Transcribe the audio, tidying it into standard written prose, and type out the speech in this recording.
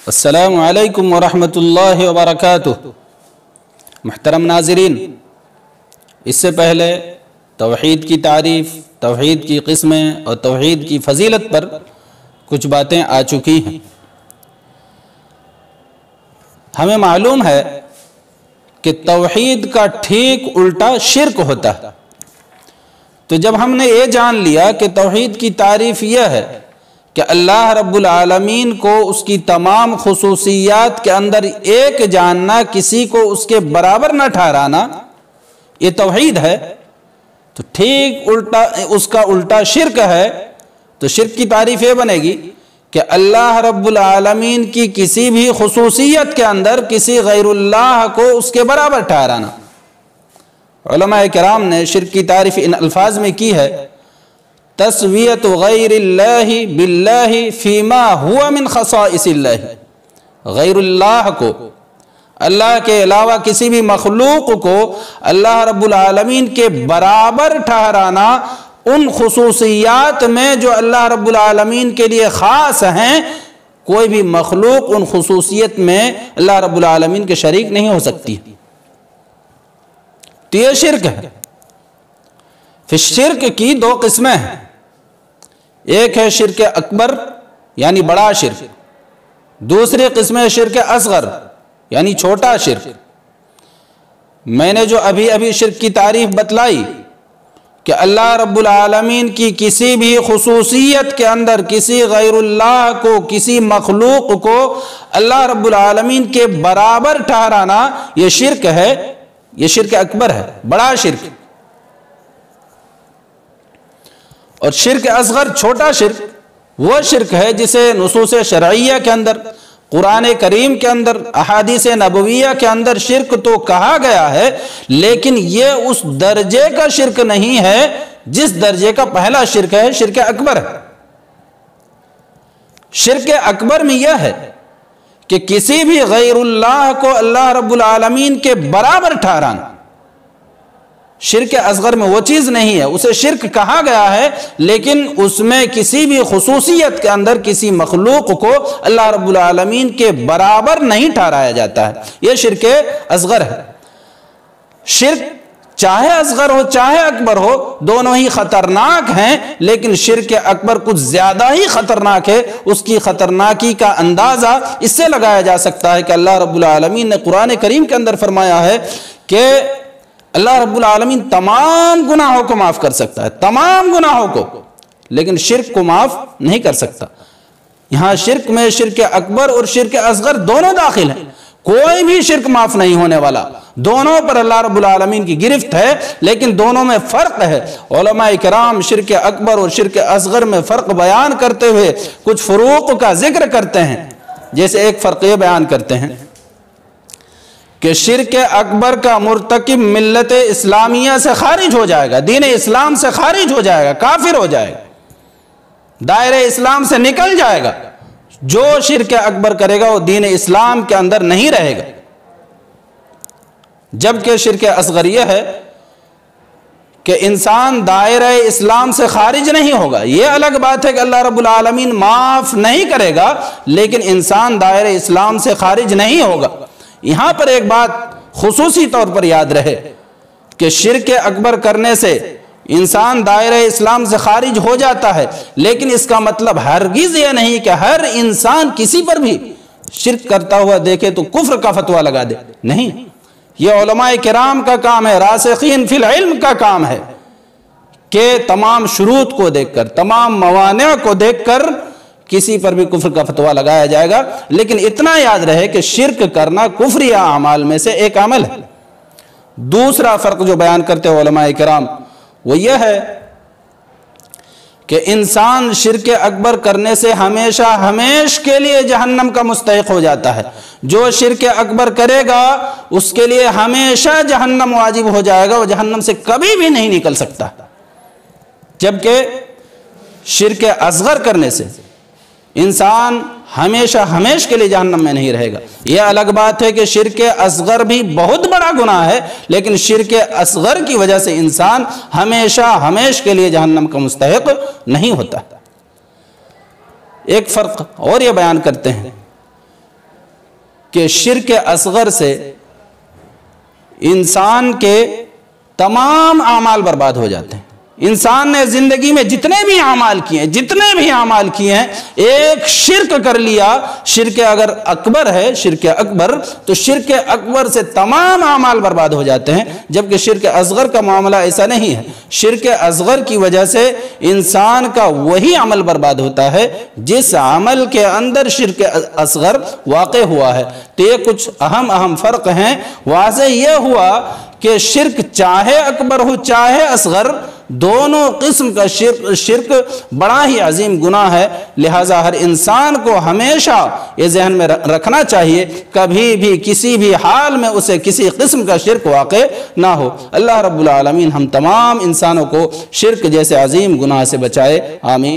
السلام علیکم ورحمۃ اللہ وبرکاتہ۔ محترم ناظرین، اس سے پہلے توحید کی تعریف، توحید کی قسمیں اور توحید کی فضیلت پر کچھ باتیں آ چکی ہیں۔ ہمیں معلوم ہے کہ توحید کا ٹھیک الٹا شرک ہوتا ہے۔ تو جب ہم نے یہ جان لیا کہ توحید کی تعریف یہ ہے کہ اللہ رب العالمین کو اس کی تمام خصوصیات کے اندر ایک جاننا، کسی کو اس کے برابر نہ ٹھہرانا، یہ توحید ہے، تو ٹھیک الٹا اس کا الٹا شرک ہے۔ تو شرک کی تعریف یہ بنے گی کہ اللہ رب العالمین کی کسی بھی خصوصیت کے اندر کسی غیر اللہ کو اس کے برابر ٹھہرانا۔ علماء کرام نے شرک کی تعریف ان الفاظ میں کی ہے: تسویت غیر اللہ باللہ فیما ہوا من خصائص اللہ۔ غیر اللہ کو، اللہ کے علاوہ کسی بھی مخلوق کو اللہ رب العالمین کے برابر ٹھہرانا ان خصوصیات میں جو اللہ رب العالمین کے لیے خاص ہیں۔ کوئی بھی مخلوق ان خصوصیت میں اللہ رب العالمین کے شریک نہیں ہو سکتی۔ تو یہ شرک ہے۔ پھر شرک کی دو قسمیں ہیں، ایک ہے شرک اکبر یعنی بڑا شرک، دوسری قسم ہے شرک اصغر یعنی چھوٹا شرک۔ میں نے جو ابھی شرک کی تعریف بتلائی کہ اللہ رب العالمین کی کسی بھی خصوصیت کے اندر کسی غیر اللہ کو، کسی مخلوق کو اللہ رب العالمین کے برابر ٹھہرانا، یہ شرک ہے، یہ شرک اکبر ہے، بڑا شرک۔ اور شرک اصغر، چھوٹا شرک، وہ شرک ہے جسے نصوص شرعیہ کے اندر، قرآن کریم کے اندر، احادیث نبویہ کے اندر شرک تو کہا گیا ہے، لیکن یہ اس درجے کا شرک نہیں ہے جس درجے کا پہلا شرک ہے، شرک اکبر ہے۔ شرک اکبر میں یہ ہے کہ کسی بھی غیر اللہ کو اللہ رب العالمین کے برابر ٹھہرانا۔ شرک اصغر میں وہ چیز نہیں ہے، اسے شرک کہا گیا ہے، لیکن اس میں کسی بھی خصوصیت کے اندر کسی مخلوق کو اللہ رب العالمین کے برابر نہیں ٹھہرایا جاتا ہے، یہ شرک اصغر ہے۔ شرک چاہے اصغر ہو چاہے اکبر ہو، دونوں ہی خطرناک ہیں، لیکن شرک اکبر کچھ زیادہ ہی خطرناک ہے۔ اس کی خطرناکی کا اندازہ اس سے لگایا جا سکتا ہے کہ اللہ رب العالمین نے قرآن کریم کے اندر فرمایا ہے کہ اللہ رب العالمین تمام گناہوں کو معاف کر سکتا ہے، تمام گناہوں کو، لیکن شرک کو معاف نہیں کر سکتا۔ یہاں شرک میں شرک اکبر اور شرک اصغر دونوں داخل ہیں، کوئی بھی شرک معاف نہیں ہونے والا، دونوں پر اللہ رب العالمین کی گرفت ہے، لیکن دونوں میں فرق ہے۔ علماء کرام شرک اکبر اور شرک اصغر میں فرق بیان کرتے ہوئے کچھ فروق کا ذکر کرتے ہیں۔ جیسے ایک فرق یہ بیان کرتے ہیں کہ شرک اکبر کا مرتکب ملت اسلامیہ سے خارج ہو جائے گا، دین اسلام سے خارج ہو جائے گا، کافر ہو جائے گا، دائرہ اسلام سے نکل جائے گا۔ جو شرک اکبر کرے گا وہ دین اسلام کے اندر نہیں رہے گا۔ جبکہ شرک اصغر یہ ہے کہ انسان دائرہ اسلام سے خارج نہیں ہوگا۔ یہ الگ بات ہے کہ اللہ رب العالمین معاف نہیں کرے گا، لیکن انسان دائرہ اسلام سے خارج نہیں ہوگا۔ یہاں پر ایک بات خصوصی طور پر یاد رہے کہ شرک اکبر کرنے سے انسان دائرہ اسلام سے خارج ہو جاتا ہے، لیکن اس کا مطلب ہرگز یہ نہیں کہ ہر انسان کسی پر بھی شرک کرتا ہوا دیکھے تو کفر کا فتویٰ لگا دے، نہیں۔ یہ علماء کرام کا کام ہے، راسخین فی العلم کا کام ہے کہ تمام شروط کو دیکھ کر، تمام موانع کو دیکھ کر کسی پر بھی کفر کا فتویٰ لگایا جائے گا، لیکن اتنا یاد رہے کہ شرک کرنا کفری اعمال میں سے ایک عمل ہے۔ دوسرا فرق جو بیان کرتے ہیں علماء کرام وہ یہ ہے کہ انسان شرک اکبر کرنے سے ہمیشہ ہمیش کے لیے جہنم کا مستحق ہو جاتا ہے۔ جو شرک اکبر کرے گا اس کے لیے ہمیشہ جہنم واجب ہو جائے گا، وہ جہنم سے کبھی بھی نہیں نکل سکتا۔ جبکہ شرک اصغر کرنے سے انسان ہمیشہ ہمیش کے لیے جہنم میں نہیں رہے گا۔ یہ الگ بات ہے کہ شرک اصغر بھی بہت بڑا گناہ ہے، لیکن شرک اصغر کی وجہ سے انسان ہمیشہ ہمیش کے لیے جہنم کا مستحق نہیں ہوتا۔ ایک فرق اور یہ بیان کرتے ہیں کہ شرک اصغر سے انسان کے تمام اعمال برباد ہو جاتے ہیں۔ انسان نے زندگی میں جتنے بھی اعمال کیے ہیں ایک شرک کر لیا، شرک اگر اکبر ہے، شرک اکبر، تو شرک اکبر سے تمام اعمال برباد ہو جاتے ہیں، جبکہ شرک اصغر کا معاملہ ایسا نہیں ہے۔ شرک اصغر کی وجہ سے انسان کا وہی عمل برباد ہوتا ہے جس عمل کے اندر شرک اصغر واقع ہوا ہے۔ تو یہ کچھ اہم فرق ہیں۔ واضح یہ ہوا کہ شرک چاہے اکبر ہو چاہے اصغر، دونوں قسم کا شرک بڑا ہی عظیم گناہ ہے، لہٰذا ہر انسان کو ہمیشہ یہ ذہن میں رکھنا چاہیے کبھی بھی کسی بھی حال میں اسے کسی قسم کا شرک واقع نہ ہو۔ اللہ رب العالمین ہم تمام انسانوں کو شرک جیسے عظیم گناہ سے بچائے، آمین۔